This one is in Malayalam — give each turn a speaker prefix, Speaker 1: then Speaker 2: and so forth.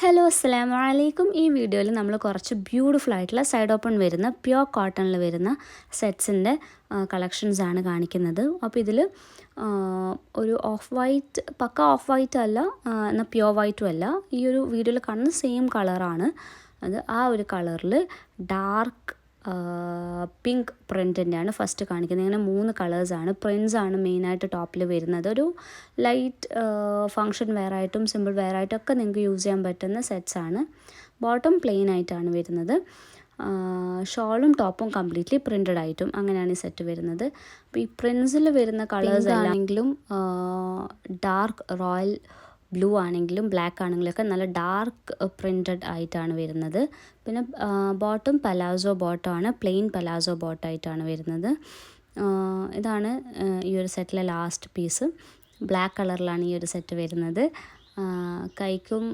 Speaker 1: ഹലോ അസ്സലാമു അലൈക്കും. ഈ വീഡിയോയിൽ നമ്മൾ കുറച്ച് ബ്യൂട്ടിഫുൾ ആയിട്ടുള്ള സൈഡ് ഓപ്പൺ വരുന്ന പ്യുവർ കോട്ടണിൽ വരുന്ന സെറ്റ്സിൻ്റെ കളക്ഷൻസാണ് കാണിക്കുന്നത്. അപ്പോൾ ഇതിൽ ഒരു of white, pucca of white അല്ല, എന്നാൽ പ്യുവർ വൈറ്റും അല്ല. ഈ ഒരു വീഡിയോയിൽ കാണുന്ന സെയിം കളറാണ് അത്. ആ ഒരു കളറിൽ ഡാർക്ക് പിങ്ക് പ്രിൻറ്റിൻ്റെയാണ് ഫസ്റ്റ് കാണിക്കുന്നത്. ഇങ്ങനെ 3 കളേഴ്സാണ്. പ്രിൻസാണ് മെയിനായിട്ട് ടോപ്പിൽ വരുന്നത്. ഒരു ലൈറ്റ് ഫങ്ഷൻ വെയർ ആയിട്ടും സിമ്പിൾ വെയർ ആയിട്ടും ഒക്കെ നിങ്ങൾക്ക് യൂസ് ചെയ്യാൻ പറ്റുന്ന സെറ്റ്സാണ്. ബോട്ടം പ്ലെയിൻ ആയിട്ടാണ് വരുന്നത്. ഷോളും ടോപ്പും കംപ്ലീറ്റ്ലി പ്രിൻറ്റഡ് ആയിട്ടും അങ്ങനെയാണ് ഈ സെറ്റ് വരുന്നത്. അപ്പോൾ ഈ പ്രിൻസിൽ വരുന്ന കളേഴ്സ് ആണെങ്കിലും ഡാർക്ക് റോയൽ ബ്ലൂ ആണെങ്കിലും ബ്ലാക്ക് ആണെങ്കിലും ഒക്കെ നല്ല ഡാർക്ക് പ്രിൻറ്റഡ് ആയിട്ടാണ് വരുന്നത്. പിന്നെ ബോട്ടം പലാസോ ബോട്ടമാണ്, പ്ലെയിൻ പലാസോ ബോട്ടമായിട്ടാണ് വരുന്നത്. ഇതാണ് ഈ ഒരു സെറ്റിലെ ലാസ്റ്റ് പീസ്. ബ്ലാക്ക് കളറിലാണ് ഈ ഒരു സെറ്റ് വരുന്നത്. കൈക്കും